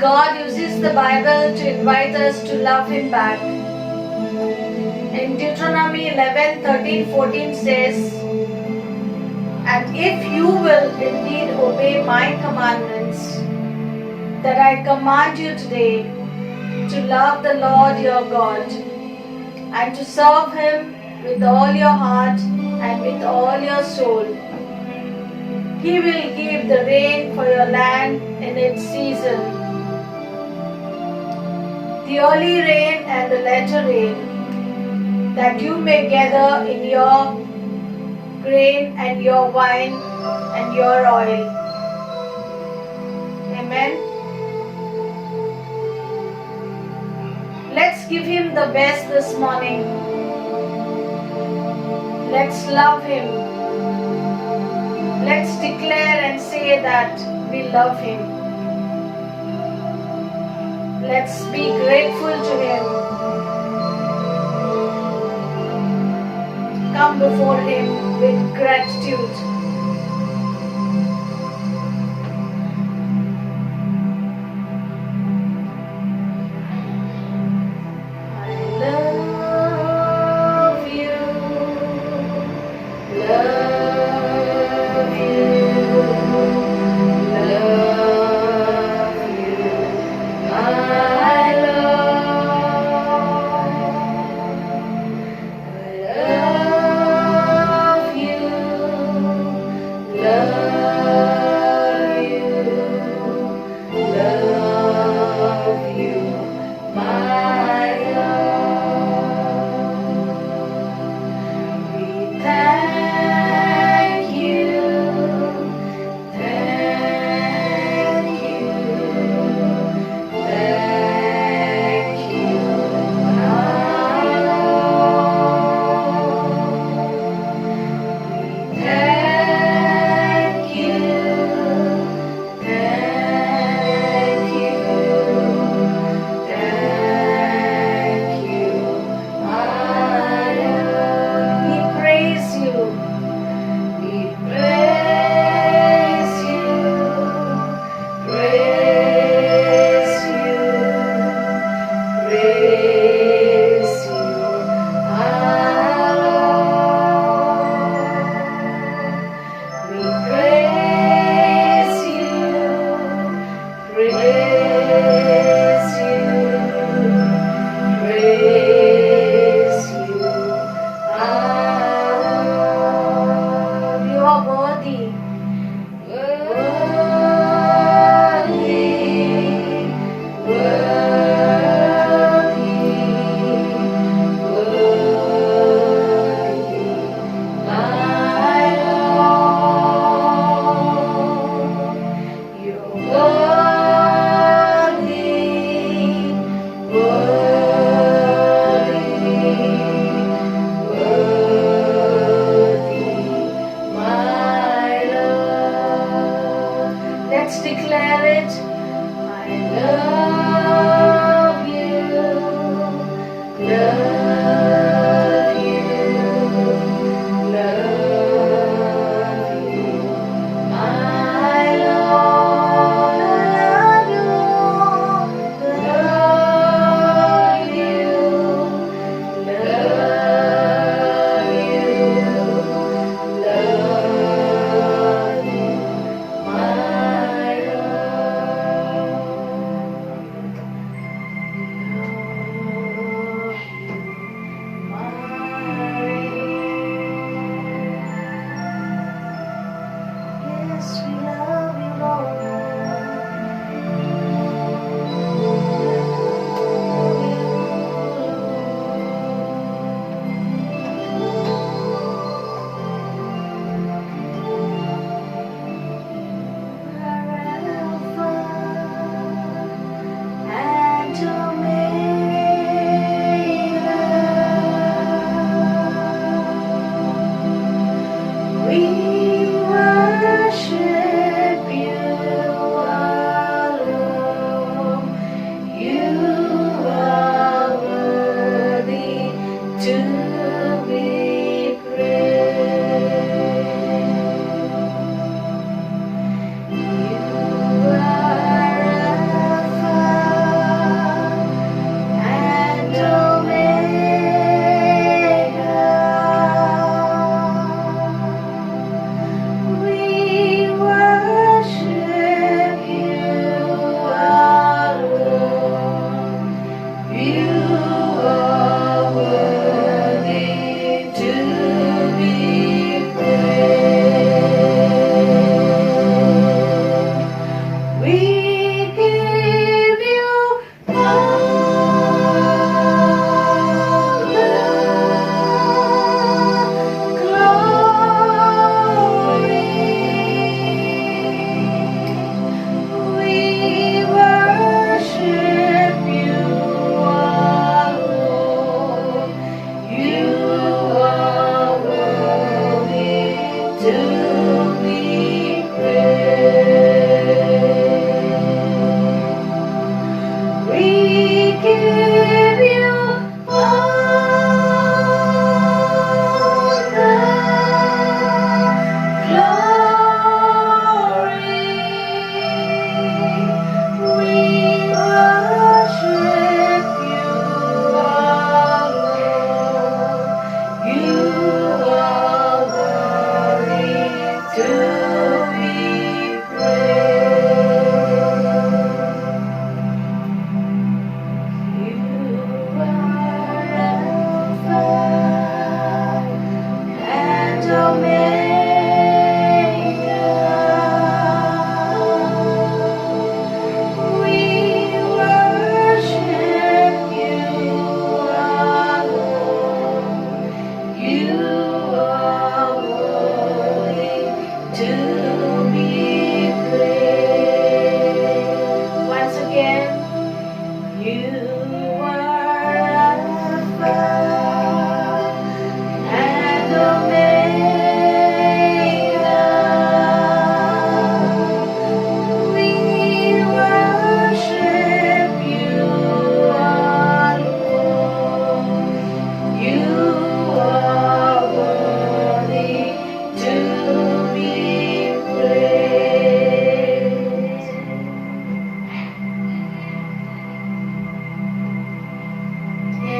God uses the Bible to invite us to love Him back. In Deuteronomy 11, 13, 14 says, "And if you will indeed obey my commandments that I command you today, to love the Lord your God, and to serve Him with all your heart and with all your soul, He will give the rain for your land in its season, the early rain and the latter rain, that you may gather in your grain and your wine and your oil." Amen. Let's give Him the best this morning. Let's love Him. Let's declare and say that we love Him. Let's be grateful to Him. Come before Him with gratitude. I love you, love you, love you. I love you,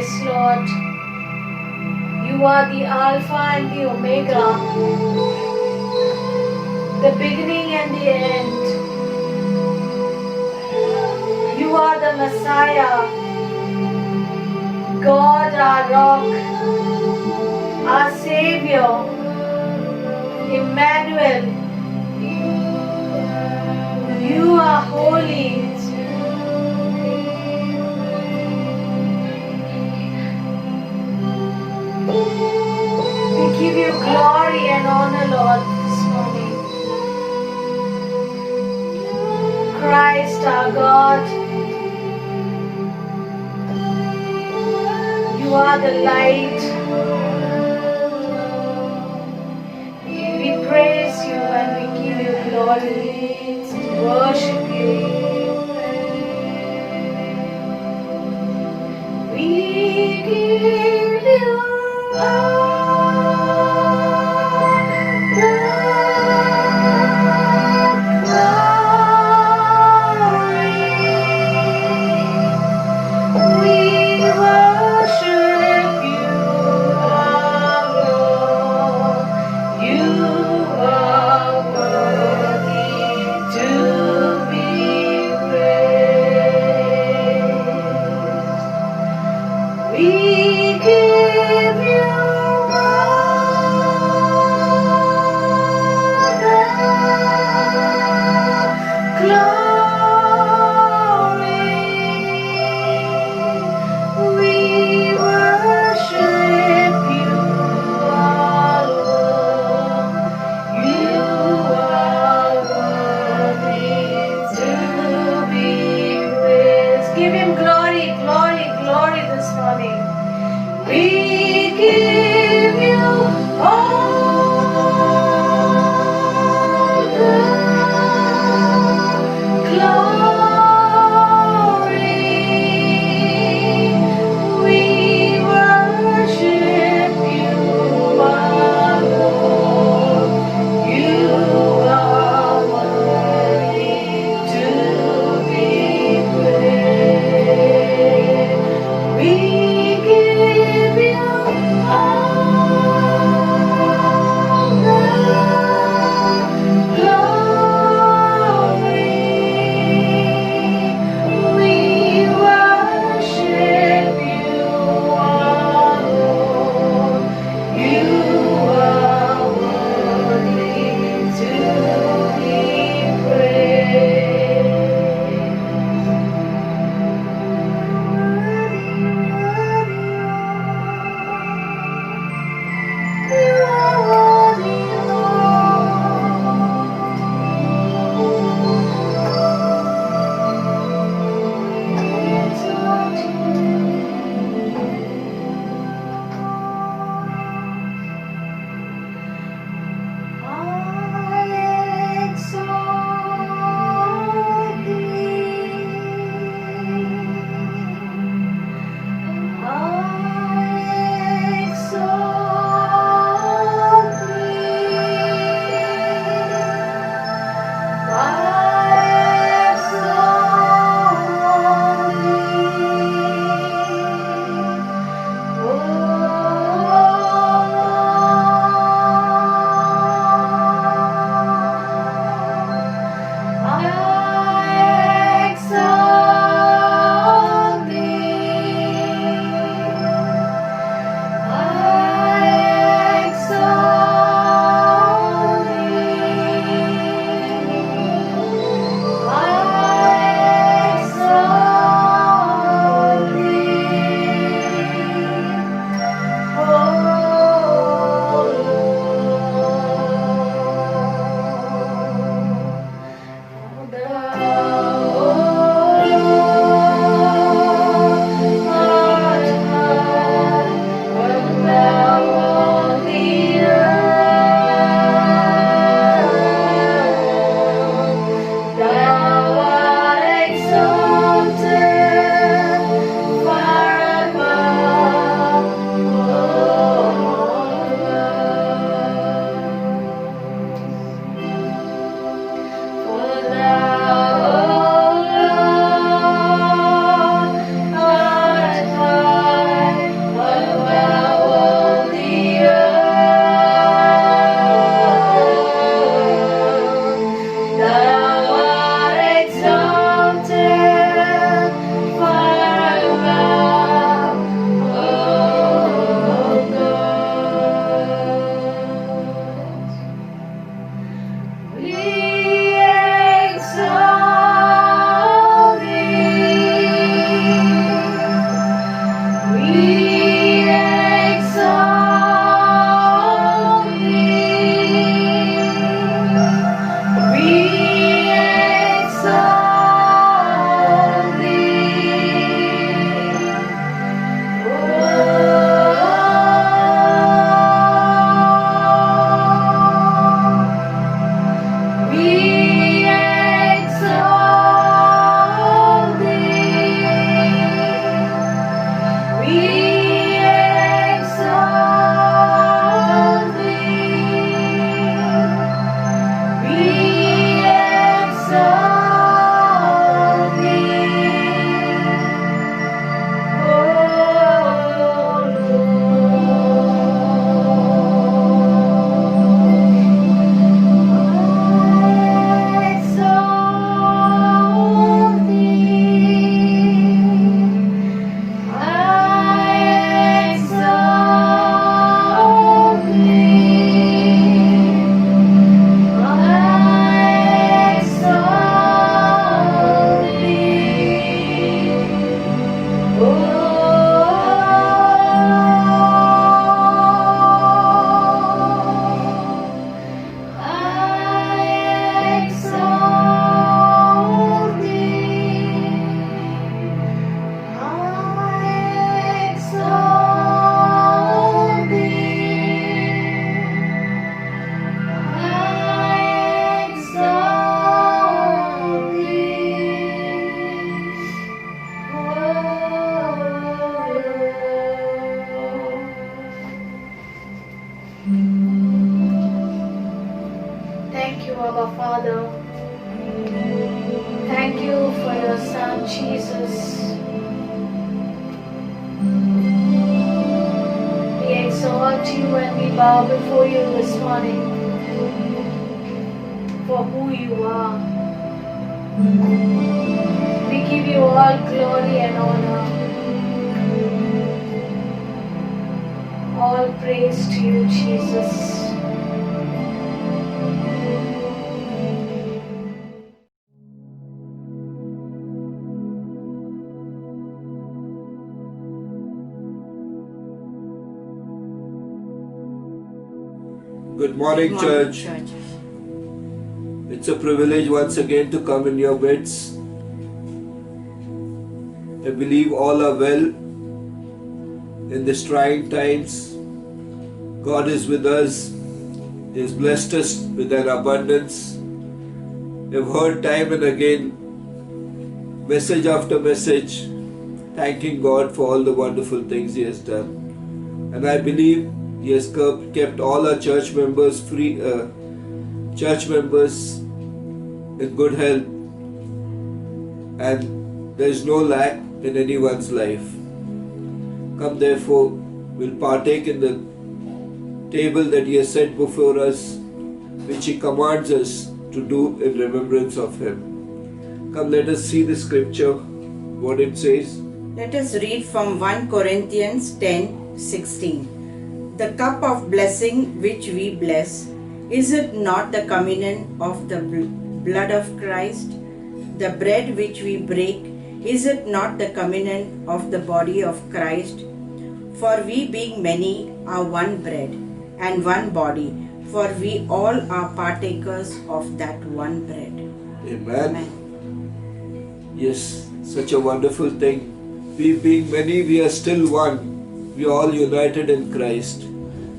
Yes, Lord. You are the Alpha and the Omega, the beginning and the end. You are the Messiah, God our rock, our Savior, Emmanuel. You are holy. We give you glory and honor, Lord, this morning. Christ our God, you are the light. We praise you and we give you glory. Worship you. We give you give him glory, glory, glory this morning. We Thank you, Abba Father. Thank you for your Son, Jesus. We exalt you and we bow before you this morning for who you are. We give you all glory and honor. All praise to you, Jesus. Good morning, church. It's a privilege once again to come in your midst. I believe all are well in these trying times. God is with us. He has blessed us with an abundance. We've heard time and again, message after message, thanking God for all the wonderful things He has done. And I believe He has kept all our church members in good health, and there is no lack in anyone's life. Come therefore, we'll partake in the table that He has set before us, which He commands us to do in remembrance of Him. Come, let us see the scripture, what it says. Let us read from 1 Corinthians 10:16. The cup of blessing which we bless, is it not the communion of the blood of Christ? The bread which we break, is it not the communion of the body of Christ? For we being many are one bread and one body, for we all are partakers of that one bread. Amen. Yes, such a wonderful thing. We being many, we are still one. We are all united in Christ.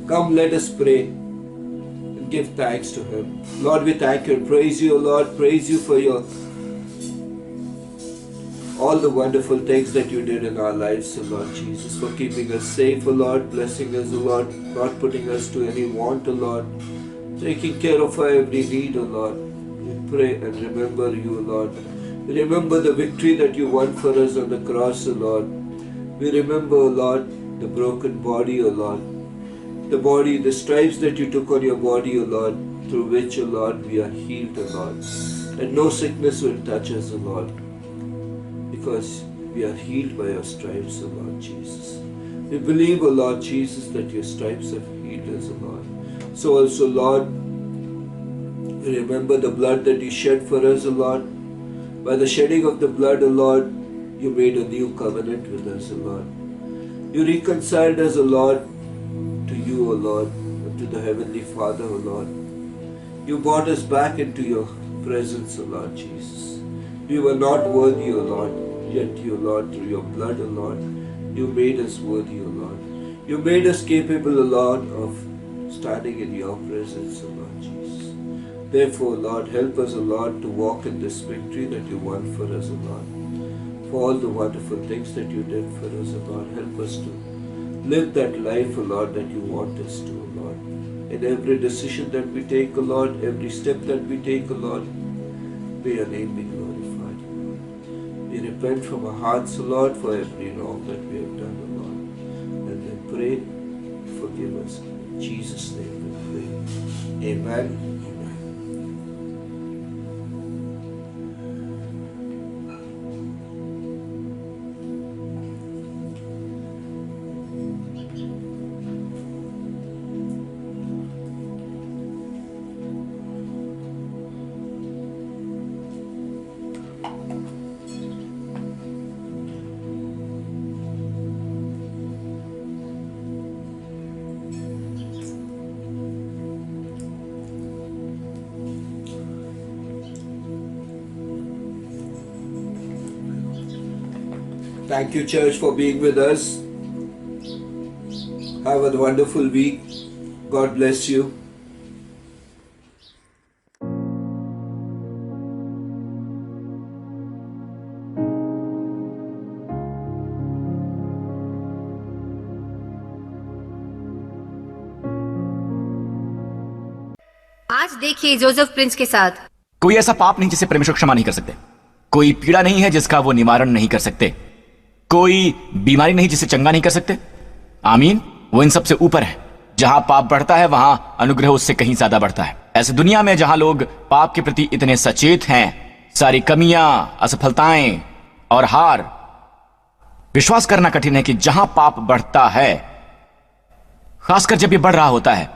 Come, let us pray and give thanks to Him. Lord, we thank you and praise you, Lord. Praise you for all the wonderful things that you did in our lives, O Lord Jesus, for keeping us safe, O Lord, blessing us, O Lord, not putting us to any want, O Lord, taking care of our every need, O Lord. We pray and remember you, O Lord. We remember the victory that you won for us on the cross, O Lord. We remember, O Lord, the broken body, O Lord. The body, the stripes that you took on your body, O Lord, through which, O Lord, we are healed, O Lord. And no sickness will touch us, O Lord, because we are healed by your stripes, O Lord Jesus. We believe, O Lord Jesus, that your stripes have healed us, O Lord. So also, Lord, remember the blood that you shed for us, O Lord. By the shedding of the blood, O Lord, you made a new covenant with us, O Lord. You reconciled us, O Lord, to you, O Lord, and to the Heavenly Father, O Lord. You brought us back into your presence, O Lord Jesus. We were not worthy, O Lord, yet you, Lord, through your blood, O Lord, you made us worthy, O Lord. You made us capable, O Lord, of standing in your presence, O Lord Jesus. Therefore, Lord, help us, O Lord, to walk in this victory that you won for us, O Lord. For all the wonderful things that you did for us, O Lord, help us to live that life, O Lord, that you want us to, O Lord. In every decision that we take, O Lord, every step that we take, O Lord, may your name be glorified. We repent from our hearts, O Lord, for every wrong that we have done, O Lord. And we pray, forgive us. In Jesus' name we pray. Amen. Thank you, church, for being with us. Have a wonderful week. God bless you. आज देखिए Joseph Prince के साथ। कोई ऐसा पाप नहीं जिसे परमेश्वर क्षमा नहीं कर सकते। कोई पीड़ा नहीं है जिसका वो निवारण नहीं कर सकते। कोई बीमारी नहीं जिसे चंगा नहीं कर सकते। आमीन। वो इन सबसे ऊपर है। जहां पाप बढ़ता है वहां अनुग्रह उससे कहीं ज्यादा बढ़ता है। ऐसे दुनिया में जहां लोग पाप के प्रति इतने सचेत हैं, सारी कमियां, असफलताएं और हार, विश्वास करना कठिन है कि जहां पाप बढ़ता है, खासकर जब ये बढ़ रहा होता है,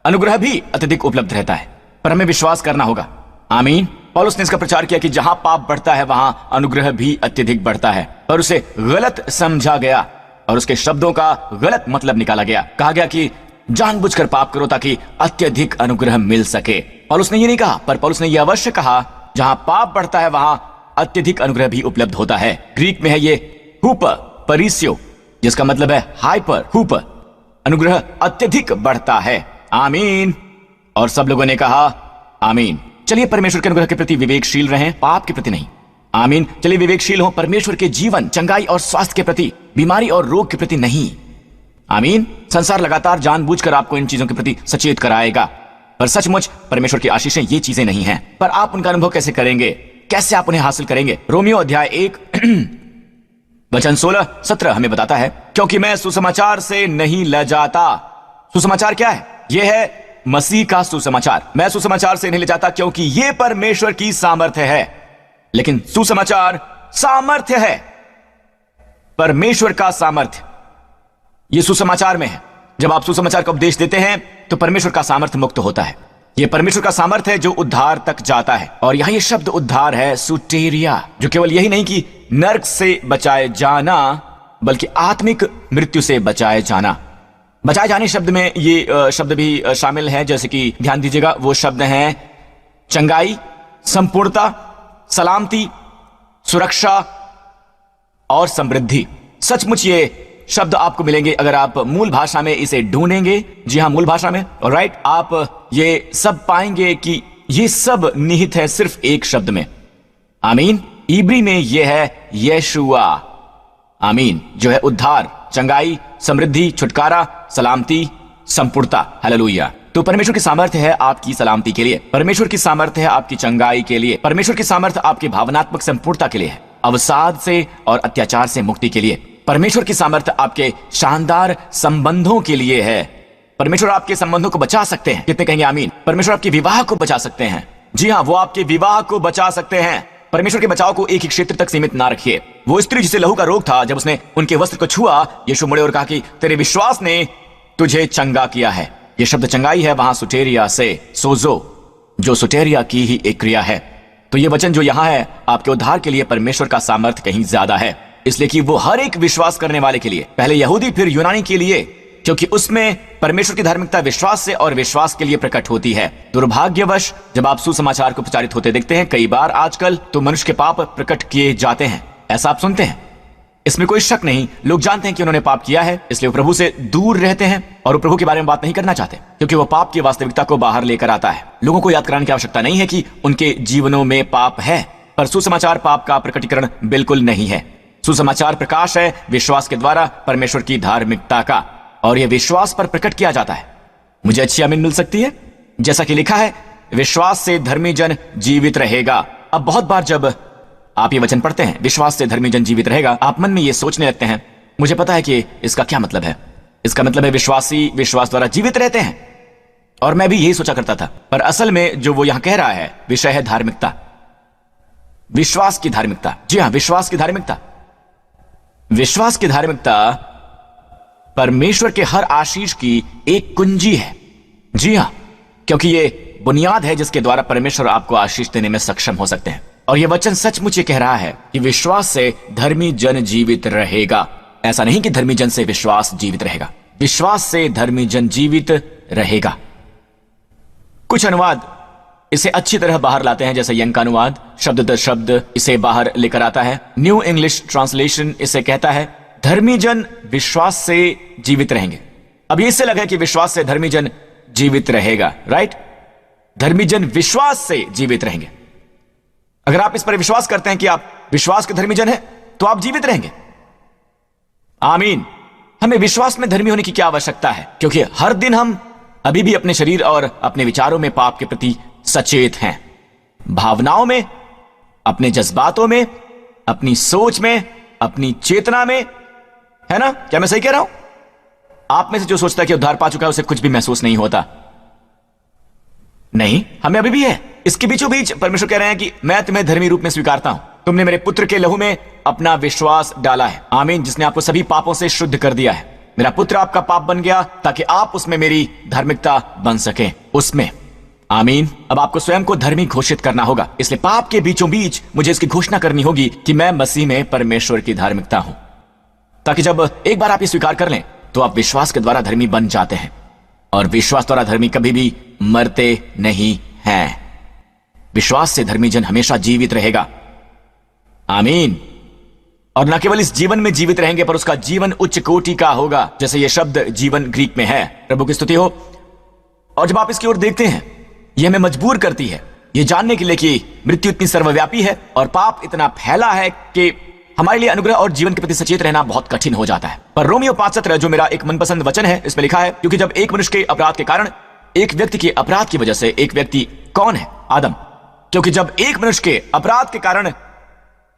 अनुग्रह भी अत्यधिक उपलब्ध रहता है। पर हमें विश्वास करना होगा। आमीन। पौलुस ने इसका प्रचार किया कि जहां पाप बढ़ता है वहां अनुग्रह भी अत्यधिक बढ़ता है, पर उसे गलत समझा गया और उसके शब्दों का गलत मतलब निकाला गया। कहा गया कि जानबूझकर पाप करो ताकि अत्यधिक अनुग्रह मिल सके। पौलुस ने ये नहीं कहा, पर पौलुस ने यह अवश्य कहा जहां पाप बढ़ता है वहां अत्यधिक अनुग्रह भी उपलब्ध होता है। ग्रीक में है ये हुप परिस्यो, जिसका मतलब है हाइपर हुप। अनुग्रह अत्यधिक बढ़ता है। आमीन। और सब लोगों ने कहा आमीन। चलिए परमेश्वर के अनुग्रह के प्रति विवेकशील रहें, पाप के प्रति नहीं। आमीन। चलिए विवेकशील हो परमेश्वर के जीवन, चंगाई और स्वास्थ्य के प्रति, बीमारी और रोग के प्रति नहीं। आमीन। संसार लगातार जानबूझकर आपको इन चीजों के प्रति सचेत कराएगा, पर सचमुच परमेश्वर की आशीषें ये चीजें नहीं हैं। पर आप उनका अनुभव कैसे करेंगे, कैसे आप उन्हें हासिल करेंगे? रोमियो अध्याय 1 वचन 16-17 हमें बताता है, क्योंकि मैं सुसमाचार से नहीं लजाता। सुसमाचार क्या है? यह है मसीह का सुसमाचार। मैं सुसमाचार से नहीं ले जाता क्योंकि यह परमेश्वर की सामर्थ्य है। लेकिन सुसमाचार सामर्थ्य है, परमेश्वर का सामर्थ्य यह सुसमाचार में है। जब आप सुसमाचार का उपदेश देते हैं तो परमेश्वर का सामर्थ्य मुक्त होता है। यह परमेश्वर का सामर्थ्य है जो उद्धार तक जाता है। और यहां यह शब्द उद्धार है सुटेरिया, जो केवल यही नहीं कि नरक से बचाए जाना, बल्कि आत्मिक मृत्यु से बचाए जाना। बचाए जाने शब्द में ये शब्द भी शामिल है, जैसे कि ध्यान दीजिएगा, वो शब्द हैं चंगाई, संपूर्णता, सलामती, सुरक्षा और समृद्धि। सचमुच ये शब्द आपको मिलेंगे अगर आप मूल भाषा में इसे ढूंढेंगे। जी हां, मूल भाषा में। ऑलराइट, आप ये सब पाएंगे कि ये सब निहित है सिर्फ एक शब्द में। आमीन। इब्री में यह है यशुआ। आमीन। जो है उद्धार, चंगाई, समृद्धि, छुटकारा, सलामती, संपूर्णता। हालेलुया। तो परमेश्वर की सामर्थ्य है आपकी सलामती के लिए। परमेश्वर की सामर्थ्य है आपकी चंगाई के लिए। परमेश्वर की सामर्थ्य आपकी भावनात्मक संपूर्णता के लिए है, अवसाद से और अत्याचार से मुक्ति के लिए। परमेश्वर की सामर्थ्य आपके शानदार संबंधों के लिए है। परमेश्वर आपके संबंधों को बचा सकते हैं। कितने कहेंगे आमीन? परमेश्वर आपके विवाह को बचा सकते हैं। जी हां, वो आपके विवाह को बचा सकते हैं। परमेश्वर के बचाव को एक ही क्षेत्र तक सीमित ना रखिए। वो स्त्री जिसे लहू का रोग था, जब उसने उनके वस्त्र को छुआ, यीशु मुड़े और कहा कि तेरे विश्वास ने तुझे चंगा किया है। यह शब्द चंगाई है वहां सुटेरिया से सोजो, जो सुटेरिया की ही एक क्रिया है। तो ये वचन जो यहां है आपके उद्धार के लिए परमेश्वर का सामर्थ्य कहीं ज्यादा है, इसलिए कि वो हर एक विश्वास करने वाले के लिए, पहले यहूदी फिर यूनानी के लिए, क्योंकि उसमें परमेश्वर की धार्मिकता विश्वास से और विश्वास के लिए प्रकट होती है। दुर्भाग्यवश जब आप सुसमाचार को प्रचारित होते देखते हैं कई बार आजकल, तो मनुष्य के पाप प्रकट किए जाते हैं, ऐसा आप सुनते हैं। इसमें कोई शक नहीं, लोग जानते हैं कि उन्होंने पाप किया है, इसलिए वो प्रभु से दूर रहते हैं और वो प्रभु के बारे में बात नहीं करना चाहते, क्योंकि वो पाप की वास्तविकता को बाहर लेकर आता है। लोगों को याद कराने की आवश्यकता नहीं है कि उनके जीवनों में पाप है, पर सुसमाचार पाप का प्रकटीकरण बिल्कुल नहीं है। सुसमाचार प्रकाश है विश्वास के द्वारा परमेश्वर की धार्मिकता का, और यह विश्वास पर प्रकट किया जाता है। मुझे अच्छी आमीन मिल सकती है? जैसा कि लिखा है, विश्वास से धर्मी जन जीवित रहेगा। अब बहुत बार जब आप ये वचन पढ़ते हैं, विश्वास से धर्मी जन जीवित रहेगा, आप मन में ये सोचने लगते हैं, मुझे पता है कि इसका क्या मतलब है। इसका मतलब है विश्वासी विश्वास द्वारा जीवित रहते हैं, और मैं भी यही सोचा करता था। पर असल में जो वो यहां कह रहा है विषय है धार्मिकता, विश्वास की धार्मिकता। जी हां, विश्वास की धार्मिकता। विश्वास की धार्मिकता परमेश्वर के हर आशीष की एक कुंजी है। जी हां, क्योंकि ये बुनियाद है जिसके द्वारा परमेश्वर आपको आशीष देने में सक्षम हो सकते हैं। और यह वचन सचमुच ये कह रहा है कि विश्वास से धर्मी जन जीवित रहेगा। ऐसा नहीं कि धर्मी जन से विश्वास जीवित रहेगा, विश्वास से धर्मी जन जीवित रहेगा। कुछ अनुवाद इसे अच्छी तरह बाहर लाते हैं, जैसे यंग का अनुवाद शब्द दर शब्द इसे बाहर लेकर आता है। न्यू इंग्लिश ट्रांसलेशन इसे कहता है धर्मी जन विश्वास से जीवित रहेंगे। अब ये इससे लगा है कि विश्वास से धर्मी जन जीवित रहेगा, राइट? धर्मी जन विश्वास से जीवित रहेंगे। अगर आप इस पर विश्वास करते हैं कि आप विश्वास के धर्मी जन हैं, तो आप जीवित रहेंगे। आमीन। हमें विश्वास में धर्मी होने की क्या आवश्यकता है? क्योंकि हर दिन हम अभी भी अपने शरीर और अपने विचारों में पाप के प्रति सचेत हैं, भावनाओं में, अपने जज्बातों में, अपनी सोच में, अपनी चेतना में, है ना? क्या मैं सही कह रहा हूं? आप में से जो सोचता है कि उद्धार पा चुका है उसे कुछ भी महसूस नहीं होता। नहीं, हमें अभी भी है। इसके बीचों बीच परमेश्वर कह रहे हैं कि मैं तुम्हें धर्मी रूप में स्वीकारता हूं। तुमने मेरे पुत्र के लहू में अपना विश्वास डाला है, आमीन, जिसने आपको सभी पापों से शुद्ध कर दिया है। मेरा पुत्र आपका पाप बन गया ताकि आप उसमें मेरी धार्मिकता बन सकें, उसमें, आमीन। अब आपको स्वयं को धर्मी घोषित करना होगा, इसलिए पाप के बीचों बीच मुझे इसकी घोषणा करनी होगी कि मैं मसीह में परमेश्वर की धार्मिकता हूं, ताकि जब एक बार आप ये स्वीकार कर लें तो आप विश्वास के द्वारा धर्मी बन जाते हैं। और विश्वास द्वारा धर्मी कभी भी मरते नहीं हैं। विश्वास से धर्मी जन हमेशा जीवित रहेगा, आमीन। और न केवल इस जीवन में जीवित रहेंगे, पर उसका जीवन उच्च कोटि का होगा, जैसे यह शब्द जीवन ग्रीक में है। प्रभु की स्तुति हो। और जब आप इसकी ओर देखते हैं, यह हमें मजबूर करती है यह जानने के लिए कि मृत्यु इतनी सर्वव्यापी है और पाप इतना फैला है कि हमारे लिए अनुग्रह और जीवन के प्रति सचेत रहना बहुत कठिन हो जाता है। पर रोमियो 5:17 जो मेरा एक मनपसंद वचन है, इसमें लिखा है, क्योंकि जब एक मनुष्य के अपराध के कारण, एक व्यक्ति के अपराध की वजह से, एक व्यक्ति कौन है? आदम। क्योंकि जब एक मनुष्य के अपराध के कारण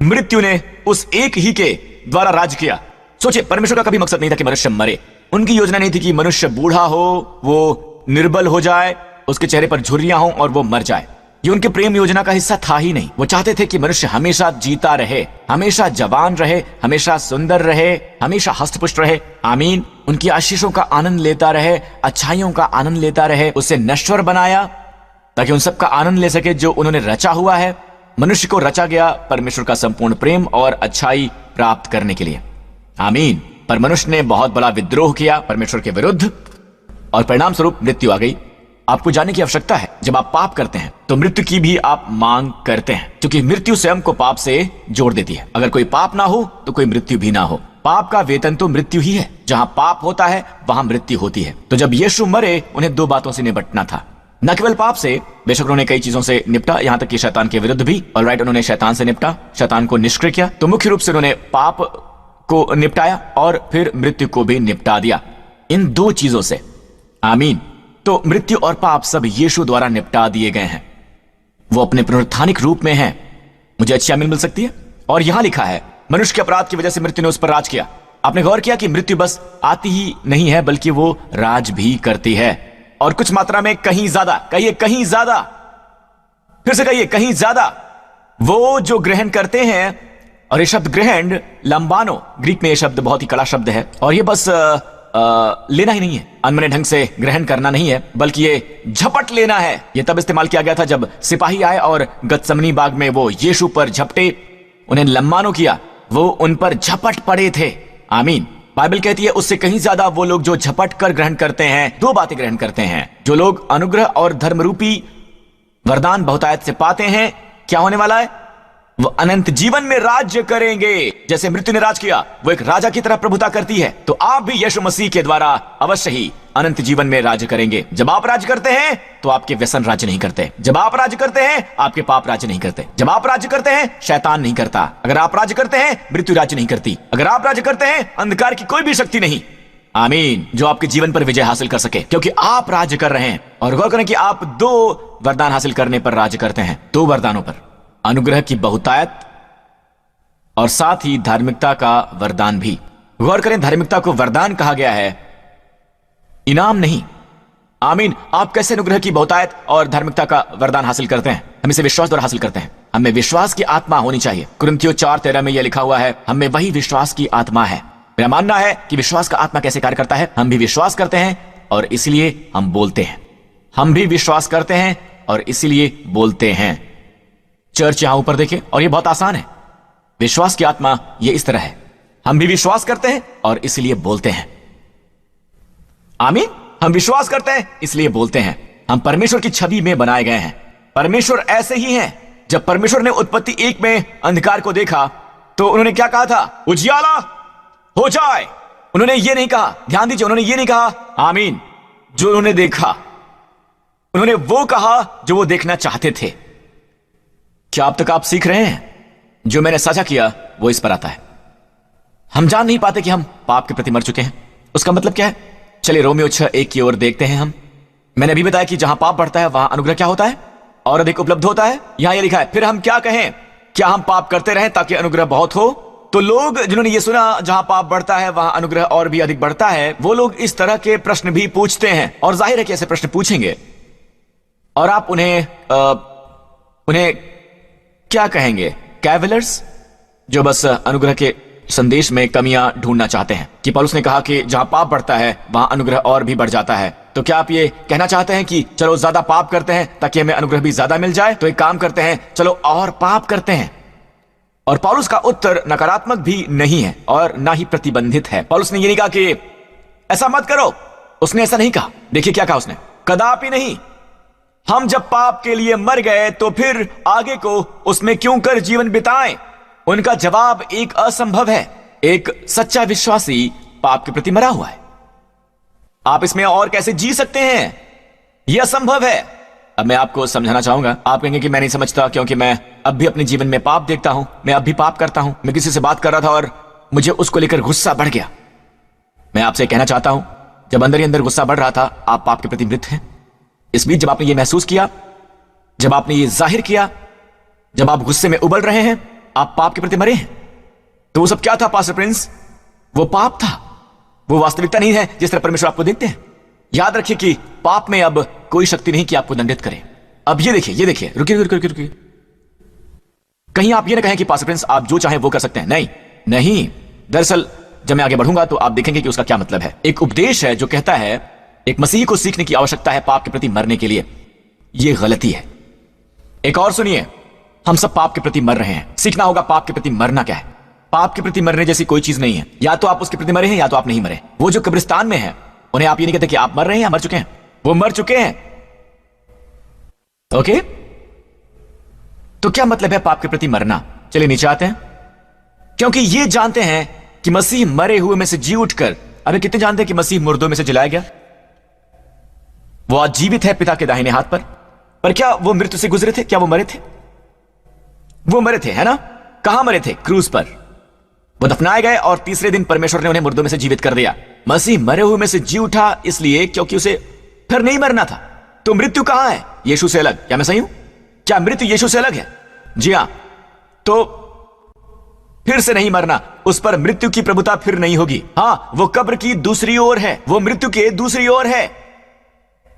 मृत्यु ने उस एक ही के द्वारा राज किया। सोचिए, परमेश्वर का कभी मकसद नहीं था कि मनुष्य मरे। उनकी योजना नहीं थी कि मनुष्य बूढ़ा हो, वो निर्बल हो जाए, उसके चेहरे पर झुर्रियां हों और वो मर जाए। ये उनके प्रेम योजना का हिस्सा था ही नहीं। वो चाहते थे कि मनुष्य हमेशा जीता रहे, हमेशा जवान रहे, हमेशा सुंदर रहे, हमेशा हष्टपुष्ट रहे, आमीन। उनकी आशीषों का आनंद लेता रहे, अच्छाइयों का आनंद लेता रहे। उसे नश्वर बनाया ताकि उन सब का आनंद ले सके जो उन्होंने रचा हुआ है। मनुष्य को रचा गया परमेश्वर का संपूर्ण प्रेम और अच्छाई प्राप्त करने के लिए, आमीन। पर मनुष्य ने बहुत बड़ा विद्रोह किया परमेश्वर के विरुद्ध और परिणाम स्वरूप मृत्यु आ गई। आपको जानने की आवश्यकता है, जब आप पाप करते हैं तो मृत्यु की भी आप मांग करते हैं, क्योंकि मृत्यु स्वयं को पाप से जोड़ देती है। अगर कोई पाप ना हो तो कोई मृत्यु भी ना हो। पाप का वेतन तो मृत्यु ही है। जहां पाप होता है वहां मृत्यु होती है। तो जब यीशु मरे, उन्हें दो बातों से निपटना था, न केवल पाप से, बेशक उन्होंने कई चीजों से निपटा, यहां तक कि शैतान के विरुद्ध भी। ऑलराइट, उन्होंने शैतान से निपटा, शैतान को निष्क्रिय किया। तो मुख्य रूप से उन्होंने पाप को निपटाया और फिर मृत्यु को भी निपटा दिया, इन दो चीजों से, आमीन। तो मृत्यु और पाप सब यीशु द्वारा निपटा दिए गए हैं। वो अपने पुनरुत्थानिक रूप में हैं। मुझे अच्छी आमीन मिल सकती है। और यहां लिखा है, मनुष्य के अपराध की वजह से मृत्यु ने उस पर राज किया। आपने गौर किया कि मृत्यु बस आती ही नहीं है, बल्कि वो राज भी करती है, और कुछ मात्रा में, कहीं ज्यादा। कहिए कहीं ज्यादा, फिर से कहिए कहीं ज्यादा। वो जो ग्रहण करते हैं, और ये शब्द ग्रहण, लंबानो, ग्रीक में ये शब्द बहुत ही कड़ा शब्द है, और ये बस लेना ही नहीं है, अनमने ढंग से ग्रहण करना नहीं है, बल्कि ये झपट लेना है। ये तब इस्तेमाल किया गया था जब सिपाही आए और गतसमनी बाग में वो यीशु पर झपटे, उन्हें लंबानो किया, वो उन पर झपट पड़े थे, आमीन। बाइबल कहती है उससे कहीं ज्यादा वो लोग जो झपट कर ग्रहण करते हैं, दो बातें ग्रहण करते हैं। जो लोग अनुग्रह और धर्म रूपी वरदान बहुतायत से पाते हैं, क्या होने वाला है? वो अनंत जीवन में राज्य करेंगे। जैसे मृत्यु ने राज किया, वो एक राजा की तरह प्रभुता करती है, तो आप भी यीशु मसीह के द्वारा अवश्य ही अनंत जीवन में राज्य करेंगे। जब आप राज्य करते हैं तो आपके व्यसन राज्य नहीं करते। जब आप राज्य करते हैं, आपके पाप राज्य नहीं करते। जब आप राज्य करते हैं, शैतान नहीं करता। अगर आप राज्य करते हैं, मृत्यु राज्य नहीं करती। अगर आप राज्य करते हैं, अंधकार की कोई भी शक्ति नहीं, आमीन, जो आपके जीवन पर विजय हासिल कर सके, क्योंकि आप राज्य कर रहे हैं। और गौर करें कि आप दो वरदान हासिल करने पर राज्य करते हैं, दो वरदानों पर, अनुग्रह की बहुतायत और साथ ही धार्मिकता का वरदान भी। गौर करें, धार्मिकता को वरदान कहा गया है, इनाम नहीं, आमीन। आप कैसे अनुग्रह की बहुतायत और धार्मिकता का वरदान हासिल करते हैं? हम इसे विश्वास द्वारा हासिल करते हैं। हमें विश्वास की आत्मा होनी चाहिए। कुरिन्थियों 4:13 में यह लिखा हुआ है, हमें वही विश्वास की आत्मा है। मेरा मानना है कि विश्वास का आत्मा कैसे कार्य करता है। हम भी विश्वास करते हैं और इसलिए हम बोलते हैं। हम भी विश्वास करते हैं और इसलिए बोलते हैं। चर्च यहां ऊपर देखें, और यह बहुत आसान है। विश्वास की आत्मा यह इस तरह है, हम भी विश्वास करते हैं और इसलिए बोलते हैं, आमीन। हम विश्वास करते हैं इसलिए बोलते हैं। हम परमेश्वर की छवि में बनाए गए हैं, परमेश्वर ऐसे ही हैं। जब परमेश्वर ने उत्पत्ति 1 में अंधकार को देखा तो उन्होंने क्या कहा था? उजियाला हो जाए। उन्होंने ये नहीं कहा, ध्यान दीजिए, उन्होंने ये नहीं कहा आमीन जो उन्होंने देखा, उन्होंने वो कहा जो वो देखना चाहते थे। क्या अब तक आप सीख रहे हैं? जो मैंने साझा किया वो इस पर आता है। हम जान नहीं पाते कि हम पाप के प्रति मर चुके हैं। उसका मतलब क्या है? चलिए रोमियो 6:1 की ओर देखते हैं हम। मैंने अभी बताया कि जहां पाप बढ़ता है वहां अनुग्रह क्या होता है? और अधिक उपलब्ध होता है। यहां ये लिखा है, फिर हम क्या कहें? क्या हम पाप करते रहें ताकि अनुग्रह बहुत हो? तो लोग जिन्होंने ये सुना जहां पाप बढ़ता है वहां अनुग्रह और भी अधिक बढ़ता है, वो लोग इस तरह के प्रश्न भी पूछते हैं। और जाहिर है कि ऐसे प्रश्न पूछेंगे और आप उन्हें क्या कहेंगे? कैविलर्स, जो बस अनुग्रह के संदेश में कमियां ढूंढना चाहते हैं। कि पौलुस ने कहा कि जहां पाप बढ़ता है वहां अनुग्रह और भी बढ़ जाता है। तो क्या आप ये कहना चाहते हैं कि चलो ज्यादा पाप करते हैं ताकि हमें अनुग्रह भी ज्यादा मिल जाए? तो एक काम करते हैं, चलो और पाप करते हैं। और पौलुस का उत्तर नकारात्मक भी नहीं है और ना ही प्रतिबंधित है। पौलुस ने ये नहीं कहा कि ऐसा मत करो, उसने ऐसा नहीं कहा। देखिए क्या कहा उसने, कदापि नहीं। हम जब पाप के लिए मर गए तो फिर आगे को उसमें क्यों कर जीवन बिताएं? उनका जवाब एक असंभव है। एक सच्चा विश्वासी पाप के प्रति मरा हुआ है। आप इसमें और कैसे जी सकते हैं? यह असंभव है। अब मैं आपको समझाना चाहूंगा। आप कहेंगे कि मैं नहीं समझता क्योंकि मैं अब भी अपने जीवन में पाप देखता हूं, मैं अब भी पाप करता हूं। मैं किसी से बात कर रहा था और मुझे उसको लेकर गुस्सा बढ़ गया। मैं आपसे कहना चाहता हूं, जब अंदर ही अंदर गुस्सा बढ़ रहा था, आप पाप के प्रति मृत हैं। इस बीच जब आपने ये महसूस किया, जब आपने ये जाहिर किया, जब आप गुस्से में उबल रहे हैं, आप पाप के प्रति मरे हैं। तो वो सब क्या था पास्टर प्रिंस? वो पाप था, वो वास्तविकता नहीं है जिस तरह परमेश्वर आपको देखते हैं। याद रखिए कि पाप में अब कोई शक्ति नहीं कि आपको दंडित करे। अब ये देखिए, रुकिए। कहीं आप ये ना कहें कि पास्टर प्रिंस आप जो चाहें वो कर सकते हैं। नहीं। दरअसल जब मैं आगे बढ़ूंगा तो आप देखेंगे कि उसका क्या मतलब है। एक उपदेश है जो कहता है एक मसीही को सीखने की आवश्यकता है पाप के प्रति मरने के लिए। यह गलती है। एक और सुनिए, हम सब पाप के प्रति मर रहे हैं। सीखना होगा पाप के प्रति मरना क्या है। पाप के प्रति मरने जैसी कोई चीज नहीं है। या तो आप उसके प्रति मरे हैं या तो आप नहीं मरे। वो जो कब्रिस्तान में है उन्हें आप ये नहीं कहते कि आप मर रहे हैं या मर चुके हैं। वो मर चुके हैं। ओके, तो क्या मतलब है पाप के प्रति मरना? चलिए नीचे आते हैं। क्योंकि ये जानते हैं कि मसीह मरे हुए में से जी उठकर, अबे कितने जानते हैं कि मसीह मुर्दों में से जिलाया गया? वो आज जीवित है पिता के दाहिने हाथ पर क्या वो मृत्यु से गुजरे थे? क्या वो मरे थे? वो मरे थे, है ना? कहां मरे थे? क्रूस पर। वो दफनाए गए और तीसरे दिन परमेश्वर ने उन्हें मुर्दों में से जीवित कर दिया। मसीह मरे हुए में से जी उठा इसलिए क्योंकि उसे फिर नहीं मरना था। तो मृत्यु कहां है? यीशु से अलग। क्या मैं सही हूं? क्या मृत्यु यीशु से अलग है? जी हां। तो फिर से नहीं मरना, उस पर मृत्यु की प्रभुता फिर नहीं होगी। हां, वो कब्र की दूसरी ओर है, वो मृत्यु के दूसरी ओर है।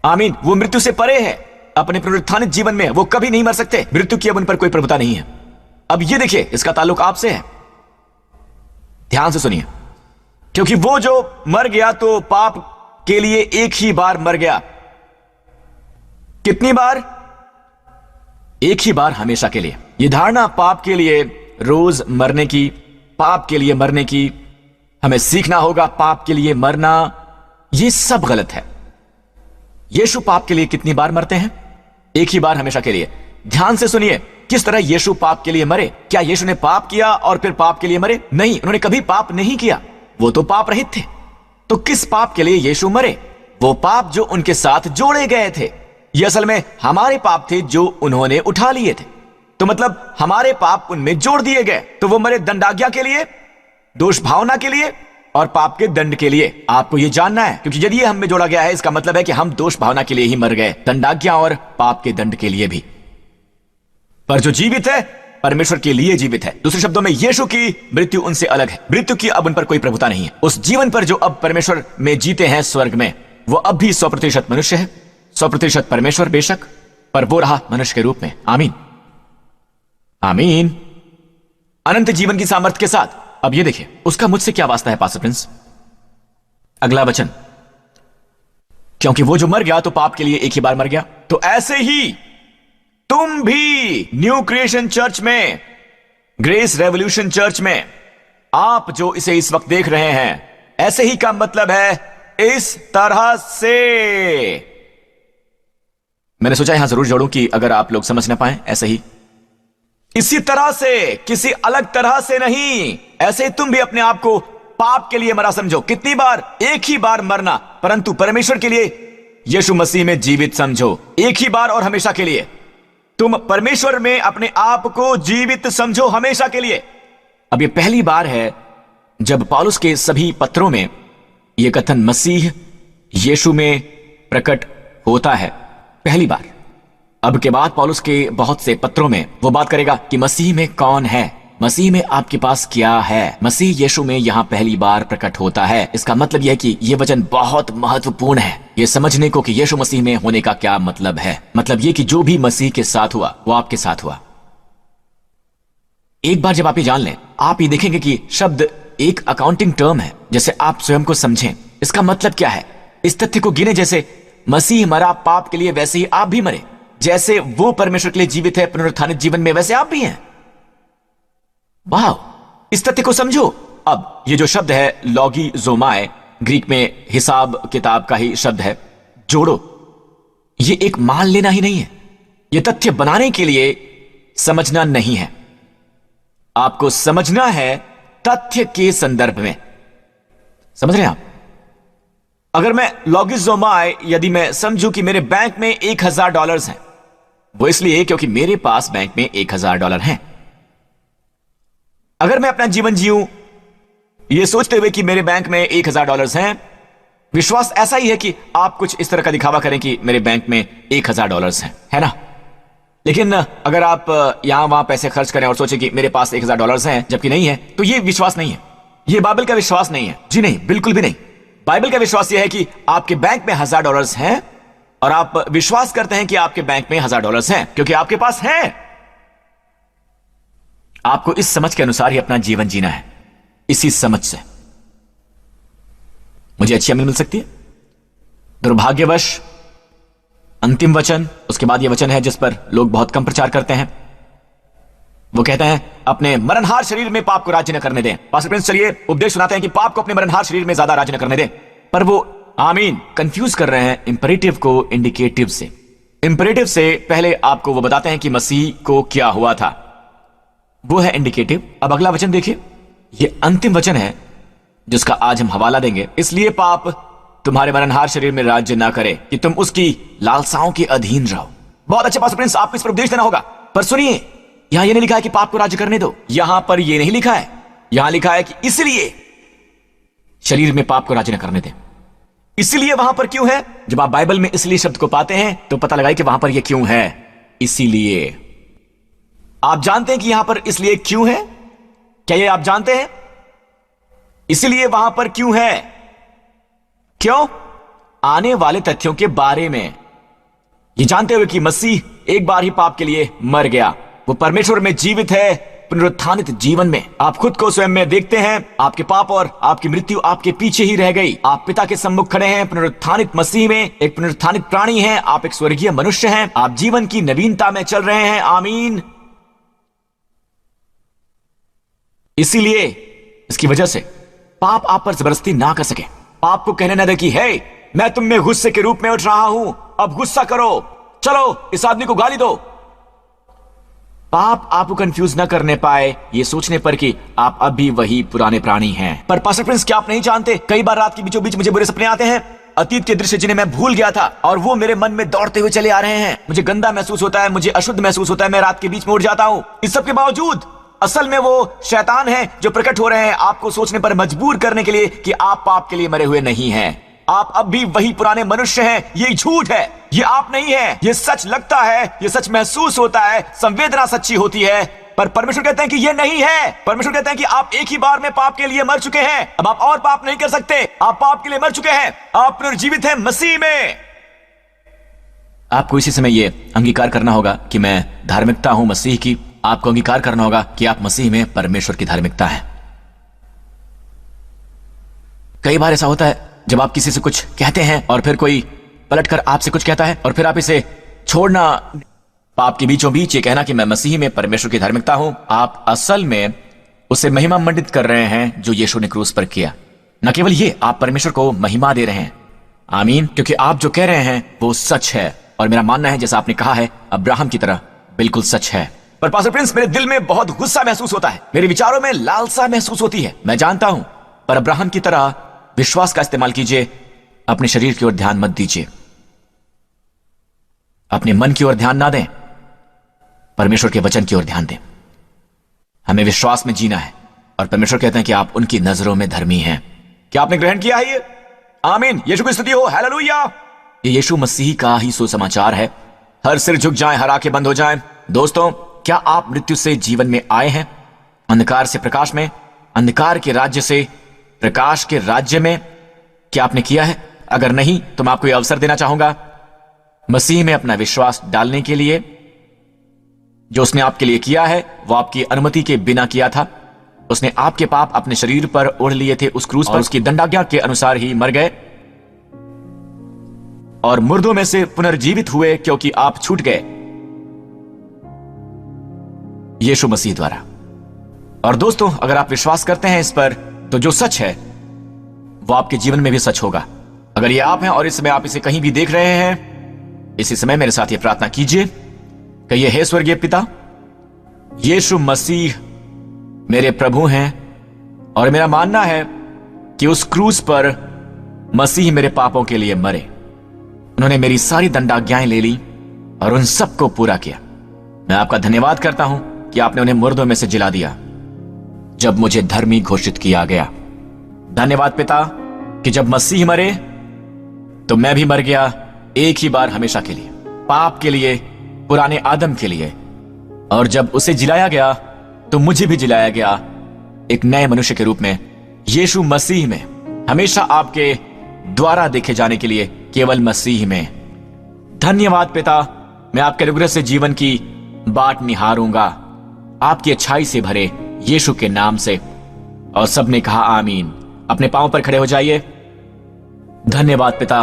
आमीन। वो मृत्यु से परे है। अपने पुनरुत्थानित जीवन में वो कभी नहीं मर सकते। मृत्यु की अब उन पर कोई प्रभुता नहीं है। अब ये देखिए, इसका ताल्लुक आपसे है। ध्यान से सुनिए। क्योंकि वो जो मर गया तो पाप के लिए एक ही बार मर गया। कितनी बार? एक ही बार, हमेशा के लिए। यह धारणा पाप के लिए रोज मरने की, पाप के लिए मरने की, हमें सीखना होगा पाप के लिए मरना, यह सब गलत है। यीशु पाप के लिए कितनी बार मरते हैं? एक ही बार, हमेशा के लिए। ध्यान से सुनिए, किस तरह यीशु पाप के लिए मरे। क्या यीशु ने पाप किया और फिर पाप के लिए मरे? नहीं, उन्होंने कभी पाप नहीं किया। वो तो पाप रहित थे। तो किस पाप के लिए यीशु मरे? वो पाप जो उनके साथ जोड़े गए थे। ये असल में हमारे पाप थे जो उन्होंने उठा लिए थे। तो मतलब हमारे पाप उनमें जोड़ दिए गए। तो वो मरे दंडाज्ञा के लिए, दोष भावना के लिए और पाप के दंड के लिए। आपको यह जानना है, क्योंकि यदि हम में जोड़ा गया है इसका मतलब है कि हम दोष भावना के लिए ही मर गए, दंडाज्ञा और पाप के दंड के लिए भी। पर जो जीवित है परमेश्वर के लिए जीवित है। दूसरे शब्दों में यीशु की मृत्यु उनसे अलग है। मृत्यु की अब उन पर कोई प्रभुता नहीं है। उस जीवन पर जो अब परमेश्वर में जीते हैं स्वर्ग में, वो अब भी 100% मनुष्य है, 100% परमेश्वर बेशक, पर वो रहा मनुष्य के रूप में। आमीन, आमीन। अनंत जीवन की सामर्थ्य के साथ। अब ये देखिए, उसका मुझसे क्या वास्ता है पास्टर प्रिंस? अगला वचन, क्योंकि वो जो मर गया तो पाप के लिए एक ही बार मर गया, तो ऐसे ही तुम भी न्यू क्रिएशन चर्च में, ग्रेस रेवोल्यूशन चर्च में, आप जो इसे इस वक्त देख रहे हैं, ऐसे ही का मतलब है इस तरह से। मैंने सोचा यहां जरूर जोड़ूं कि अगर आप लोग समझ ना पाए ऐसे ही। इसी तरह से, किसी अलग तरह से नहीं, ऐसे ही तुम भी अपने आप को पाप के लिए मरा समझो। कितनी बार? एक ही बार मरना, परंतु परमेश्वर के लिए यीशु मसीह में जीवित समझो। एक ही बार और हमेशा के लिए। तुम परमेश्वर में अपने आप को जीवित समझो हमेशा के लिए। अब यह पहली बार है जब पौलुस के सभी पत्रों में यह कथन मसीह यीशु में प्रकट होता है, पहली बार। अब के बाद पौलुस के बहुत से पत्रों में वो बात करेगा कि मसीह में कौन है, मसीह में आपके पास क्या है। मसीह यीशु में यहां पहली बार प्रकट होता है। इसका मतलब यह है कि यह वचन बहुत महत्वपूर्ण है यह समझने को कि यीशु मसीह में होने का क्या मतलब है। मतलब यह कि जो भी मसीह के साथ हुआ वो आपके साथ हुआ। एक बार जब आप ये जान लें, आप ये देखेंगे कि शब्द एक अकाउंटिंग टर्म है, जैसे आप स्वयं को समझें। इसका मतलब क्या है? इस तथ्य को गिने, जैसे मसीह मरा पाप के लिए वैसे ही आप भी मरे। जैसे वो परमेश्वर के लिए जीवित है पुनरुत्थानित जीवन में, वैसे आप भी हैं। वाह, इस तथ्य को समझो। अब ये जो शब्द है लॉगिज़ोमाए, ग्रीक में हिसाब किताब का ही शब्द है। जोड़ो, ये एक मान लेना ही नहीं है, ये तथ्य बनाने के लिए समझना नहीं है। आपको समझना है तथ्य के संदर्भ में। समझ रहे हैं आप? अगर मैं लॉगिज़ोमाए, यदि मैं समझूं कि मेरे बैंक में $1000 हैं, वो इसलिए क्योंकि मेरे पास बैंक में $1000 हैं। अगर मैं अपना जीवन जीऊं ये सोचते हुए कि मेरे बैंक में $1000 हैं, विश्वास ऐसा ही है कि आप कुछ इस तरह का दिखावा करें कि मेरे बैंक में $1000 हैं, है ना? लेकिन अगर आप यहां वहां पैसे खर्च करें और सोचें कि मेरे पास $1000 हैं जबकि नहीं है, तो ये विश्वास नहीं है। ये बाइबल का विश्वास नहीं है। जी नहीं, बिल्कुल भी नहीं। बाइबल का विश्वास यह है कि आपके बैंक में $1000 हैं और आप विश्वास करते हैं कि आपके बैंक में $1000 हैं क्योंकि आपके पास हैं। आपको इस समझ के अनुसार ही अपना जीवन जीना है। इसी समझ से मुझे अच्छी अमील मिल सकती है। दुर्भाग्यवश अंतिम वचन, उसके बाद यह वचन है जिस पर लोग बहुत कम प्रचार करते हैं। वो कहते हैं अपने मरणहार शरीर में पाप को राज्य न करने दें। पास्टर प्रिंस चलिए उपदेश सुनाते हैं कि पाप को अपने मरणहार शरीर में ज्यादा राज्य न करने दें, पर वो आमीन कंफ्यूज कर रहे हैं इंपेरेटिव को इंडिकेटिव से। इंपेरेटिव से पहले आपको वो बताते हैं कि मसीह को क्या हुआ था, वो है इंडिकेटिव। अब अगला वचन देखिए, ये अंतिम वचन है जिसका आज हम हवाला देंगे। इसलिए पाप तुम्हारे मरणहार शरीर में राज्य ना करे कि तुम उसकी लालसाओं के अधीन रहो। बहुत अच्छे पास्टर प्रिंस, आपको इस पर उपदेश देना होगा, पर सुनिए, यहां यह नहीं लिखा है कि पाप को राज्य करने दो। यहां पर यह नहीं लिखा है, यहां लिखा है कि इसलिए शरीर में पाप को राज्य न करने दें। इसलिए वहां पर क्यों है? जब आप बाइबल में इसलिए शब्द को पाते हैं तो पता लगाइए कि वहां पर यह क्यों है। इसीलिए आप जानते हैं कि यहां पर इसलिए क्यों है? क्या ये आप जानते हैं? इसलिए वहां पर क्यों है? क्यों? आने वाले तथ्यों के बारे में, ये जानते हुए कि मसीह एक बार ही पाप के लिए मर गया, वो परमेश्वर में जीवित है पुनरुत्थानित जीवन में। आप खुद को स्वयं में देखते हैं, आपके पाप और आपकी मृत्यु आपके पीछे ही रह गई। आप पिता के सम्मुख खड़े हैं पुनरुत्थानित मसीह में, एक पुनरुत्थानित प्राणी हैं, आप एक स्वर्गीय मनुष्य हैं, आप जीवन की नवीनता में चल रहे हैं। आमीन। इसीलिए इसकी वजह से पाप आप पर जबरदस्ती ना कर सके। पाप को कहने न दे कि हे, मैं तुम में गुस्से के रूप में उठ रहा हूं, अब गुस्सा करो, चलो इस आदमी को गाली दो। पाप आपको कंफ्यूज न करने पाए ये सोचने पर कि आप अब भी वही पुराने प्राणी हैं। पर पास्टर प्रिंस, क्या आप नहीं जानते, कई बार रात के बीचों बीच मुझे बुरे सपने आते हैं, अतीत के दृश्य जिन्हें मैं भूल गया था और वो मेरे मन में दौड़ते हुए चले आ रहे हैं। मुझे गंदा महसूस होता है, मुझे अशुद्ध महसूस होता है, मैं रात के बीच में उठ जाता हूं। इस सब के बावजूद असल में वो शैतान है जो प्रकट हो रहे हैं आपको सोचने पर मजबूर करने के लिए कि आप पाप के लिए मरे हुए नहीं हैं। आप अब भी वही पुराने मनुष्य हैं। ये झूठ है, ये आप नहीं है। ये सच लगता है, ये सच महसूस होता है, संवेदना सच्ची होती है, पर परमेश्वर कहते हैं कि ये नहीं है। परमेश्वर कहते हैं कि आप एक ही बार में पाप के लिए मर चुके हैं, अब आप और पाप नहीं कर सकते। आप पाप के लिए मर चुके हैं, आप पुनर्जीवित हैं मसीह में। आपको इसी समय ये अंगीकार करना होगा कि मैं धार्मिकता हूं मसीह की। आपको अंगीकार करना होगा कि आप मसीह में परमेश्वर की धार्मिकता है। कई बार ऐसा होता है जब आप किसी से कुछ कहते हैं और फिर कोई पलटकर आपसे कुछ कहता है और फिर आप इसे छोड़ना, पाप के बीचों बीच ये कहना कि मैं मसीह में परमेश्वर की धार्मिकता हूं, आप असल में उसे महिमा मंडित कर रहे हैं जो यीशु ने क्रूस पर किया। न केवल ये, आप परमेश्वर को महिमा दे रहे हैं। आमीन। क्योंकि आप जो कह रहे हैं वो सच है। और मेरा मानना है जैसा आपने कहा है अब्राहम की तरह बिल्कुल सच है। पर पास्टर प्रिंस, मेरे दिल में बहुत गुस्सा महसूस होता है, मेरे विचारों में लालसा महसूस होती है। मैं जानता हूं, पर अब्राहम की तरह विश्वास का इस्तेमाल कीजिए। अपने शरीर की ओर ध्यान मत दीजिए, अपने मन की ओर ध्यान ना दें, परमेश्वर के वचन की ओर ध्यान दें। हमें विश्वास में जीना है और परमेश्वर कहते हैं कि आप उनकी नजरों में धर्मी हैं। क्या आपने ग्रहण किया है ये? आमीन। यीशु की स्तुति हो, हालेलुया। ये यीशु मसीह का ही सुसमाचार है। हर सिर झुक जाए, हर आंखें बंद हो जाएं। दोस्तों, क्या आप मृत्यु से जीवन में आए हैं? अंधकार से प्रकाश में, अंधकार के राज्य से प्रकाश के राज्य में? क्या आपने किया है? अगर नहीं तो मैं आपको यह अवसर देना चाहूंगा मसीह में अपना विश्वास डालने के लिए। जो उसने आपके लिए किया है वो आपकी अनुमति के बिना किया था। उसने आपके पाप अपने शरीर पर ओढ़ लिए थे उस क्रूस पर, उसकी दंडाज्ञा के अनुसार ही मर गए और मुर्दों में से पुनर्जीवित हुए क्योंकि आप छूट गए यीशु मसीह द्वारा। और दोस्तों, अगर आप विश्वास करते हैं इस पर, तो जो सच है वो आपके जीवन में भी सच होगा। अगर ये आप हैं और इस समय आप इसे कहीं भी देख रहे हैं, इसी समय मेरे साथ ये प्रार्थना कीजिए। कहिए, हे स्वर्गीय पिता, यीशु मसीह मेरे प्रभु हैं और मेरा मानना है कि उस क्रूस पर मसीह मेरे पापों के लिए मरे। उन्होंने मेरी सारी दंडाज्ञाएं ले ली और उन सबको पूरा किया। मैं आपका धन्यवाद करता हूं कि आपने उन्हें मुर्दों में से जिला दिया जब मुझे धर्मी घोषित किया गया। धन्यवाद पिता कि जब मसीह मरे तो मैं भी मर गया एक ही बार हमेशा के लिए, पाप के लिए, पुराने आदम के लिए। और जब उसे जिलाया गया तो मुझे भी जिलाया गया एक नए मनुष्य के रूप में, यीशु मसीह में, हमेशा आपके द्वारा देखे जाने के लिए केवल मसीह में। धन्यवाद पिता, मैं आपके अनुग्रह से जीवन की बाट निहारूंगा, आपकी अच्छाई से भरे यीशु के नाम से। और सबने कहा आमीन। अपने पांव पर खड़े हो जाइए। धन्यवाद पिता।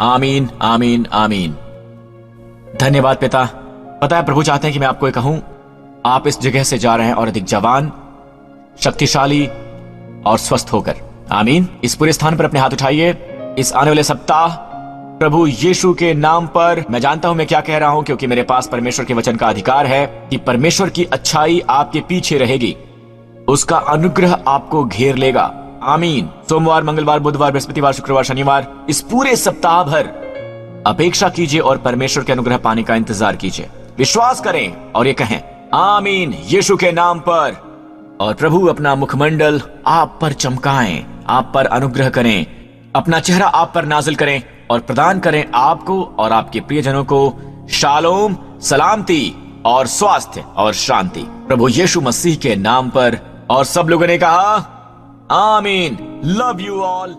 आमीन, आमीन, आमीन। धन्यवाद पिता। पता है, प्रभु चाहते हैं कि मैं आपको ये कहूं, आप इस जगह से जा रहे हैं और अधिक जवान, शक्तिशाली और स्वस्थ होकर। आमीन। इस पूरे स्थान पर अपने हाथ उठाइए। इस आने वाले सप्ताह प्रभु यीशु के नाम पर, मैं जानता हूं मैं क्या कह रहा हूं, क्योंकि मेरे पास परमेश्वर के वचन का अधिकार है कि परमेश्वर की अच्छाई आपके पीछे रहेगी, उसका अनुग्रह आपको घेर लेगा। आमीन। सोमवार, मंगलवार, बुधवार, बृहस्पतिवार, शुक्रवार, शनिवार, इस पूरे सप्ताह भर अपेक्षा कीजिए और परमेश्वर के अनुग्रह पाने का इंतजार कीजिए। विश्वास करें और ये कहें आमीन यीशु के नाम पर। और प्रभु अपना मुखमंडल आप पर चमकाएं, आप पर अनुग्रह करें, अपना चेहरा आप पर नाजिल करें और प्रदान करें आपको और आपके प्रियजनों को शालोम, सलामती और स्वास्थ्य और शांति, प्रभु यीशु मसीह के नाम पर। और सब लोगों ने कहा आमीन। Love you all.